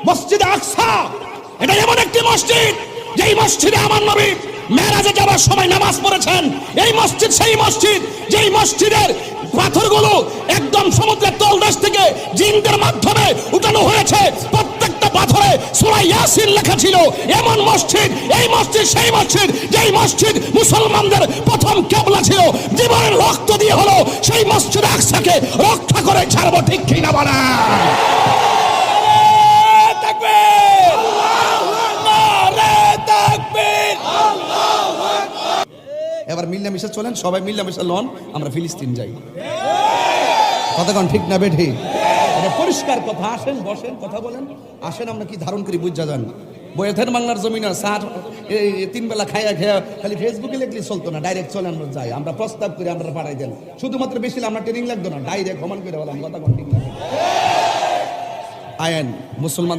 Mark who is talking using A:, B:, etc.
A: মসজিদে আকসা এটা এমন একটি মসজিদ যেই মসজিদে আমার নবী মেরাজে যাওয়ার সময় নামাজ পড়েছেন। এই মসজিদ সেই মসজিদ যেই মসজিদের পাথরগুলো একদম সমুদ্রের তলদেশ থেকে জিনদের মাধ্যমে উঠানো হয়েছে। প্রত্যেকটা পাথরে সূরা ইয়াসিন লেখা ছিল। এমন মসজিদ, এই মসজিদ সেই মসজিদ যেই মসজিদ মুসলমানদের প্রথম কিবলা ছিল। জীবনের রক্ত দিয়ে হলো সেই মসজিদ আকসাকে রক্ষা করে ছাড়বো, ঠিক কি না বলেন? এবার মিল্লামিশা চলেন, সবাই মিল্লামিশা লন, আমরা ফিলিস্তিন যাই। কতক্ষণ ঠিক না বেঠি? এটা পরিষ্কার কথা। আসেন, বসেন, কথা বলেন। আসেন, আমরা কি ধারণ করি বুঝা যান। বইয়ের বাংলার জমিনে সার তিন বেলা খাইয়া খেয়া খালি ফেসবুকে লিখলে চলতো না, ডাইরেক্ট চলে আমরা যাই। আমরা প্রস্তাব করে আমরা পাঠাই দেন, শুধুমাত্র বেশি আমরা ট্রেনিং লাগতো না, ডাইরেক্ট ভ্রমণ করে বললাম। কতক্ষণ ঠিক না? আয়েন মুসলমান